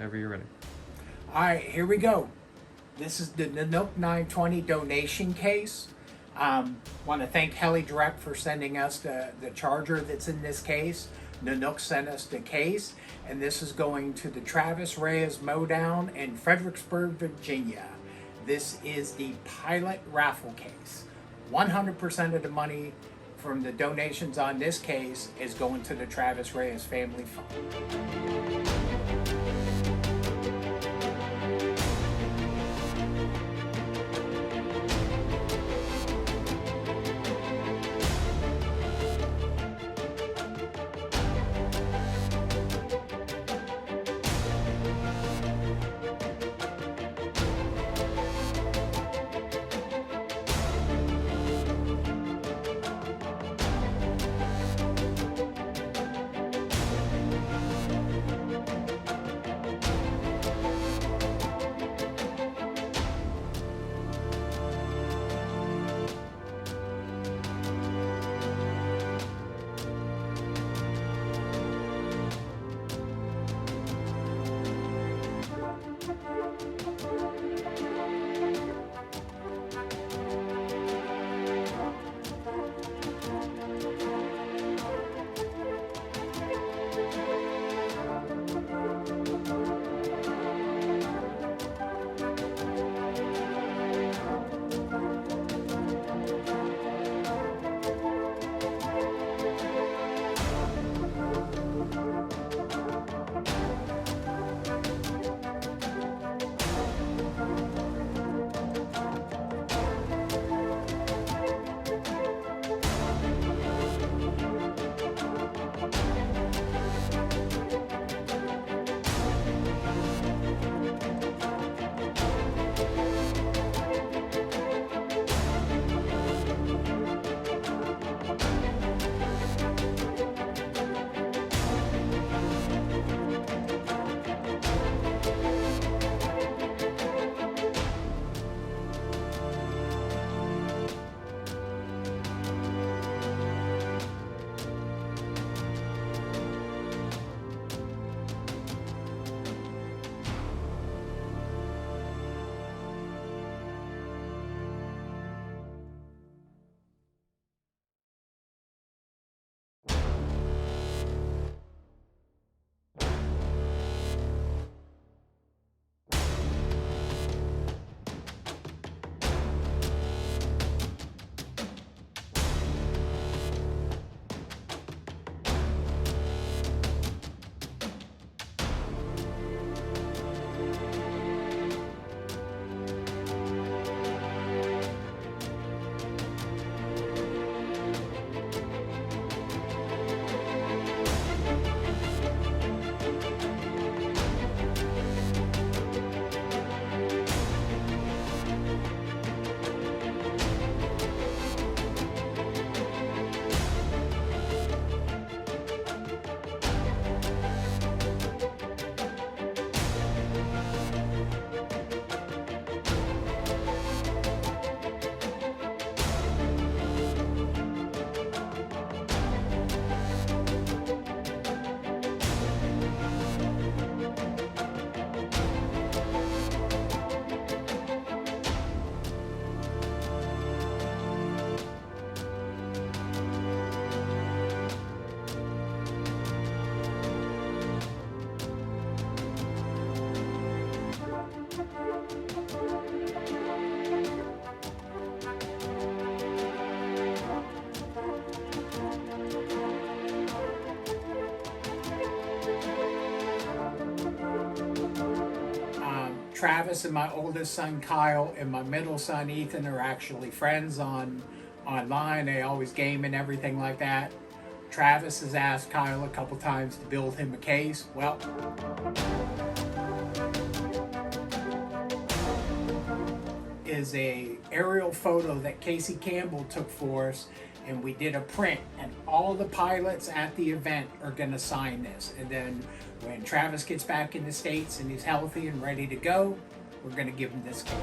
whenever you're ready. All right, here we go. This is the Nanook 920 donation case. Want to thank Heli Direct for sending us the charger that's in this case. Nanook sent us the case, and this is going to the Travis Reyes Mowdown in Fredericksburg, Virginia. This is the pilot raffle case. 100% of the money from the donations on this case is going to the Travis Reyes Family Fund. Travis and my oldest son Kyle and my middle son Ethan are actually friends online. They always game and everything like that. Travis has asked Kyle a couple times to build him a case. Well, is a aerial photo that Kasey Campbell took for us, and we did a print, and all the pilots at the event are going to sign this. And then when Travis gets back in the States and he's healthy and ready to go, we're going to give him this case.